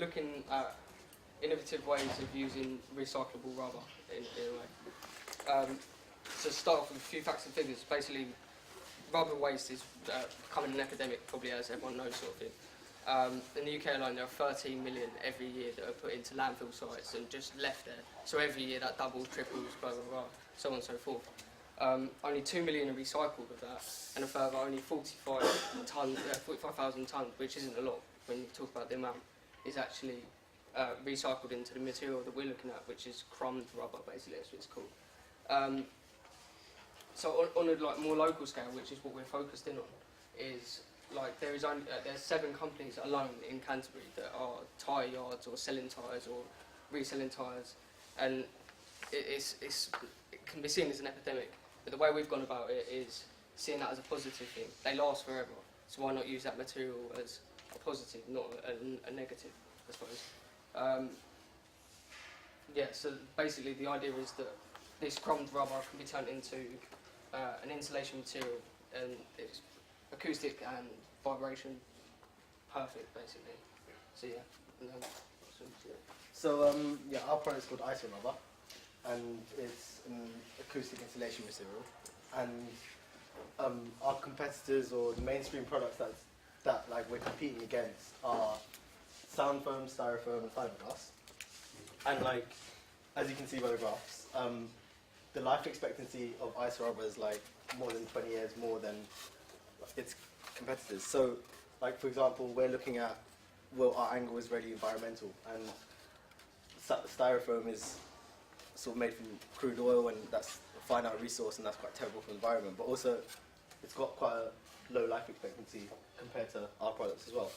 Looking at innovative ways of using recyclable rubber in a way. To start off with a few facts and figures, basically rubber waste is becoming an epidemic, probably as everyone knows, sort of thing. In the UK alone, there are 13 million every year that are put into landfill sites and just left there. So every year that doubles, triples, blah, blah, blah, so on and so forth. Only 2 million are recycled of that, and a further only 45,000 tonnes, which isn't a lot when you talk about the amount, is actually recycled into the material that we're looking at, which is crumbed rubber, basically, that's what it's called. So on a more local scale, which is what we're focused in on, is there's 7 companies alone in Canterbury that are tyre yards or selling tyres or reselling tyres, and it can be seen as an epidemic. But the way we've gone about it is seeing that as a positive thing. They last forever, so why not use that material as a positive, not a negative, I suppose. So basically the idea is that this crumbed rubber can be turned into an insulation material, and it's acoustic and vibration perfect, basically. So our product is called ISO Rubber, and it's an acoustic insulation material. And our competitors, or the mainstream products that we're competing against, are sound foam, styrofoam, and fiberglass. And as you can see by the graphs, the life expectancy of ISO rubber is more than 20 years more than its competitors. So, for example, we're looking at, our angle is really environmental, and styrofoam is sort of made from crude oil, and that's a finite resource, and that's quite terrible for the environment. But also, it's got quite a low life expectancy compared to our products as well.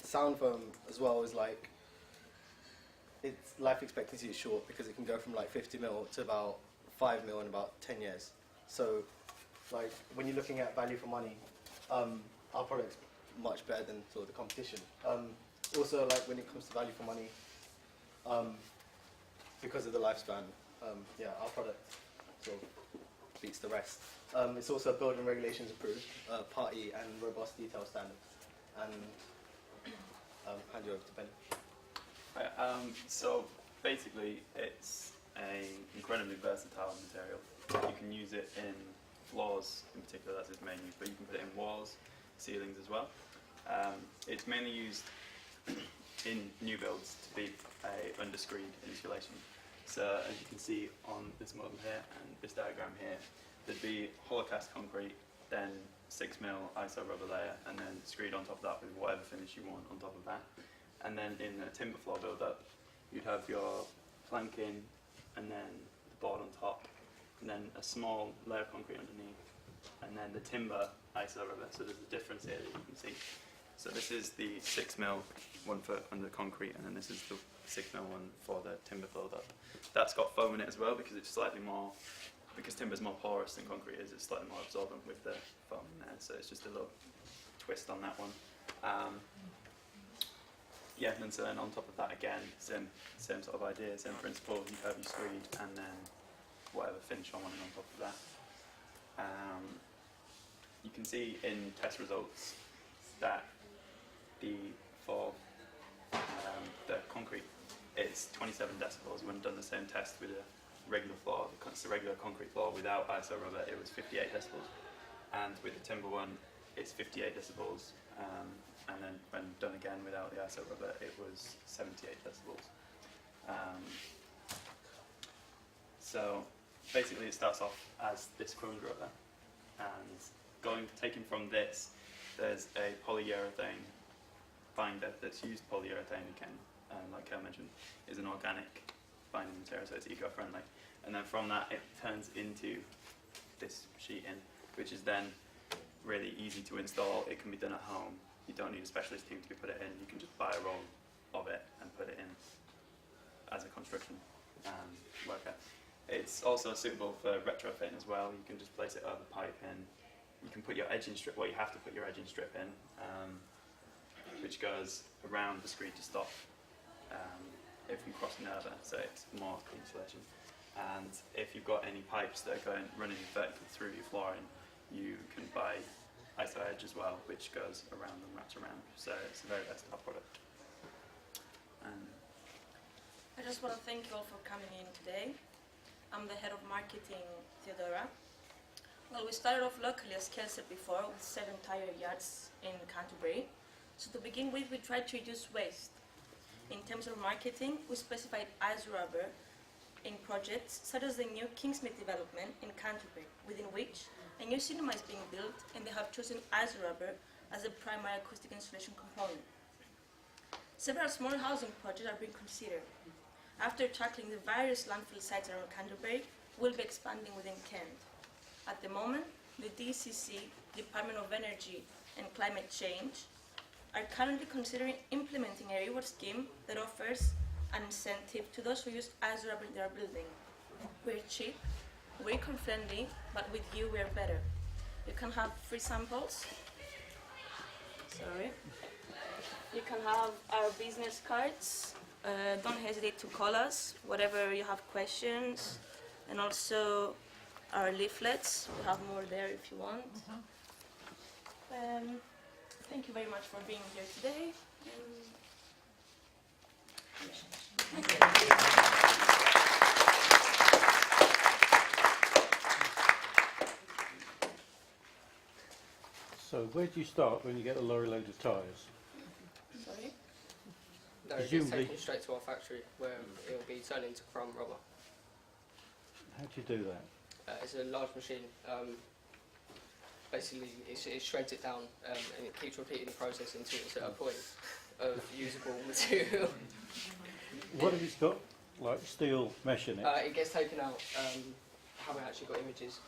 Sound foam as well is its life expectancy is short because it can go from 50 mil to about 5 mil in about 10 years. So, when you're looking at value for money, our product's much better than sort of the competition. Also, when it comes to value for money, because of the lifespan, our product sort of beats the rest. It's also building regulations approved, party and robust detail standards. And hand you over to Benny. Right, so basically it's an incredibly versatile material. You can use it in floors in particular, that's its main use, but you can put it in walls, ceilings as well. It's mainly used in new builds to be a under-screed insulation. So as you can see on this model here and this diagram here, there'd be hollow cast concrete, then 6mm ISO rubber layer, and then screed on top of that with whatever finish you want on top of that. And then in a timber floor build-up, you'd have your planking, and then the board on top, and then a small layer of concrete underneath, and then the timber ISO rubber. So there's a difference here that you can see. So this is the 6mm 1 foot under concrete, and then this is the 6mm one for the timber build-up. That's got foam in it as well because it's slightly more, because timber is more porous than concrete is, it's slightly more absorbent with the foam in there. So it's just a little twist on that one. And so then on top of that again, same sort of idea, same principle. You have your screed and then whatever finish on one on top of that. You can see in test results that for the concrete, it's 27 decibels. When done the same test with a regular floor, the regular concrete floor without ISO rubber, it was 58 decibels. And with the timber one, it's 58 decibels. And then when done again without the ISO rubber, it was 78 decibels. So basically it starts off as this crumbed rubber, and taking from this, there's a polyurethane binder that's used. Polyurethane again, like Kel mentioned, is an organic binding material, so it's eco-friendly. And then from that it turns into this sheeting, which is then really easy to install. It can be done at home. You don't need a specialist team to put it in. You can just buy a roll of it and put it in as a construction worker. It's also suitable for retrofitting as well. You can just place it over piping. You can put your edging strip, you have to put your edging strip in, which goes around the screed to stop if you cross an over, so it's more insulation. And if you've got any pipes that are running vertically through your flooring, you can buy ISO Edge as well, which goes around and wraps around. So it's a very versatile product. just want to thank you all for coming in today. I'm the head of marketing, Theodora. Well, we started off locally, as Kel said before, with 7 tire yards in Canterbury. So to begin with, we tried to reduce waste. In terms of marketing, we specified ISO rubber in projects such as the new Kingsmead development in Canterbury, within which a new cinema is being built, and they have chosen ISO rubber as a primary acoustic insulation component. Several small housing projects are being considered. After tackling the various landfill sites around Canterbury, we'll be expanding within Kent. At the moment, the DCC, Department of Energy and Climate Change, are currently considering implementing a reward scheme that offers an incentive to those who use ISO rubber in their building. We're cheap, we're eco-friendly, but with you we're better. You can have free samples. Sorry. You can have our business cards. Don't hesitate to call us, whatever you have questions, and also our leaflets. We have more there if you want. Thank you very much for being here today. So where do you start when you get a lorry load of tyres? Sorry? No, it gets Presumably- taken straight to our factory where it'll be turned into chrome rubber. How do you do that? It's a large machine. Basically, it shreds it down and it keeps repeating the process until it's at a point of usable material. What if it's got like steel mesh in it? It gets taken out. Haven't actually got images.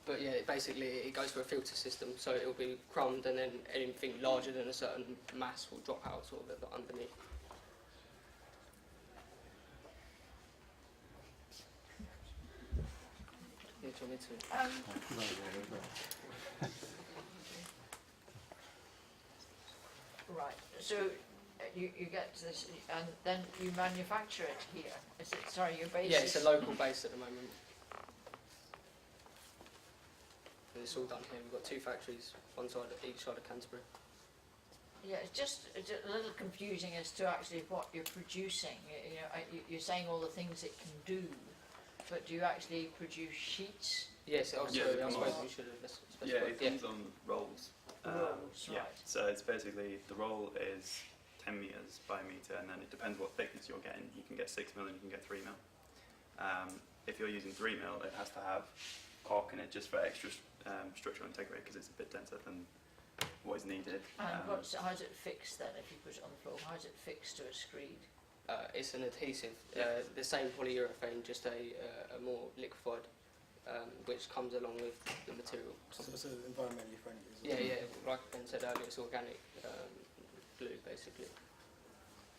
But yeah, basically it goes through a filter system, so it'll be crumbed, and then anything larger than a certain mass will drop out sort of underneath. Yeah, do you want me to? No, no, no. Right, so you get this, and then you manufacture it here. Is it, sorry, your base Yeah, is... it's a local base at the moment. And it's all done here. We've got 2 factories, one side each side of Canterbury. Yeah, it's just a little confusing as to actually what you're producing. You know, you're saying all the things it can do, but do you actually produce sheets? Yes, also, Yeah, I come suppose on. we should have specified. Yeah, it comes on rolls. Rolls, Yeah, right. so it's basically, the roll is 10 metres by a metre, and then it depends what thickness you're getting. You can get 6 mil and you can get 3 mil. If you're using 3 mil, it has to have cork in it just for extra structural integrity, because it's a bit denser than what is needed. And how's it fixed then if you put it on the floor? How's it fixed to a screed? It's an adhesive, the same polyurethane, just a more liquefied, which comes along with the material. So it's environmentally friendly as well. Yeah, like Ben said earlier, it's organic glue basically.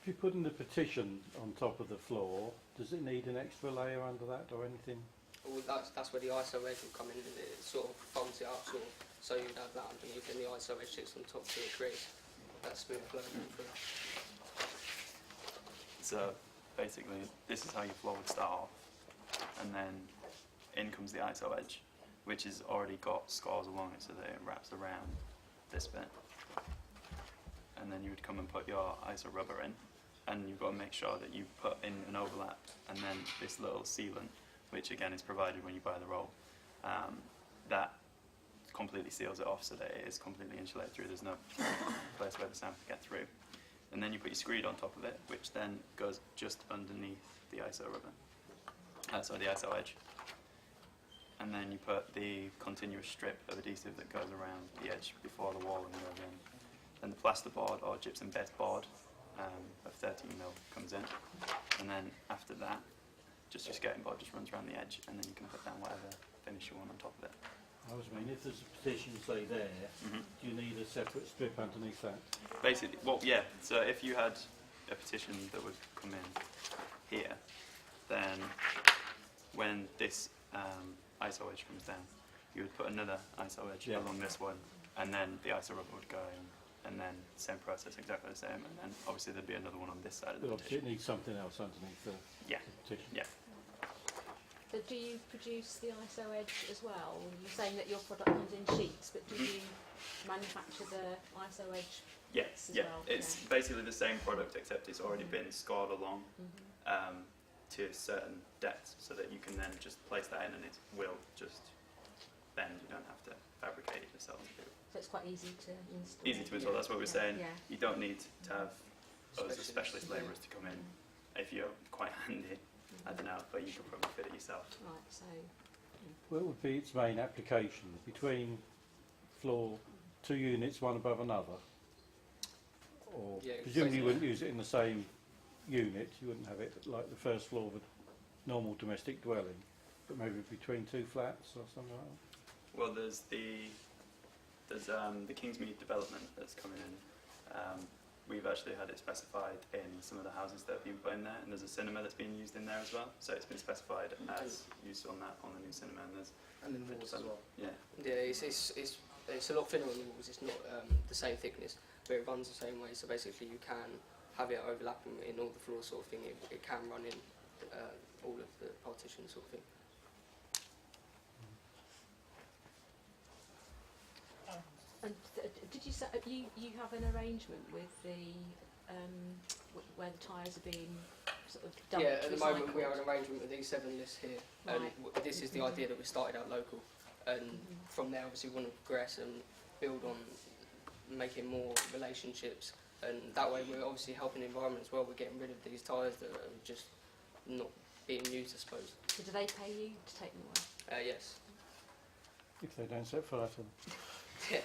If you put in the partition on top of the floor, does it need an extra layer under that or anything? Well, that's where the ISO edge will come in, and it sort of folds it up, sort of, so you'd have that underneath, and the ISO edge sits on top, so it creates that smooth flow through. So basically, this is how your floor would start off, and then in comes the ISO edge, which has already got scores along it so that it wraps around this bit. And then you would come and put your ISO rubber in, and you've got to make sure that you put in an overlap, and then this little sealant, which again is provided when you buy the roll, that completely seals it off so that it is completely insulated through. There's no place where the sound can get through. And then you put your screed on top of it, which then goes just underneath the ISO rubber, sorry, the ISO edge. And then you put the continuous strip of adhesive that goes around the edge before the wall and the other end. Then the plasterboard or gypsum base board of 13 mil comes in, and then after that, just your skirting board just runs around the edge, and then you can put down whatever finish you want on top of it. I was mean, if there's a partition, say there, do you need a separate strip underneath that? Basically, well, yeah. So if you had a petition that would come in here, then when this ISO edge comes down, you would put another ISO edge along this one, and then the ISO rubber would go in, and then same process, exactly the same, and then obviously there'd be another one on this side of the But obviously petition. it needs something else underneath the Yeah. petition. Yeah. But do you produce the ISO edge as well? You're saying that your product comes in sheets, but do you manufacture the ISO edge Yes, as yeah. well, It's basically the same product except it's already been scarred along to certain depths, so that you can then just place that in and it will just bend. You don't have to fabricate it yourself. So it's quite easy to install. Easy to install. That's what we're saying. Yeah. You don't need to have us as Specialists, specialist labourers to come in. If you're quite handy, I don't know, but you could probably fit it yourself. Right, so What would be its main application between floor, 2 units, one above another? Or Yeah, presumably you basically. wouldn't use it in the same unit, you wouldn't have it like the first floor of a normal domestic dwelling, but maybe between 2 flats or something like that? Well, there's the Kingsmead development that's coming in. We've actually had it specified in some of the houses that have been put in there, and there's a cinema that's being used in there as well. So it's been specified as used on the new cinema, and there's And in the walls as well. yeah. Yeah, it's a lot thinner on the walls. It's not the same thickness, but it runs the same way. So basically, you can have it overlapping in all the floors, sort of thing. It can run in all of the partitions, sort of thing. and did you say you have an arrangement with the where the tyres are being sort of dumped? Yeah, at the moment we have recycled? an arrangement with these 7 lists here, and Right. this is the idea that we started out local, and from there obviously we want to progress and build on making more relationships, and that way we're obviously helping the environment as well. We're getting rid of these tyres that are just not being used, I suppose. So do they pay you to take them away? Yes. If they don't set fire to them. Yeah.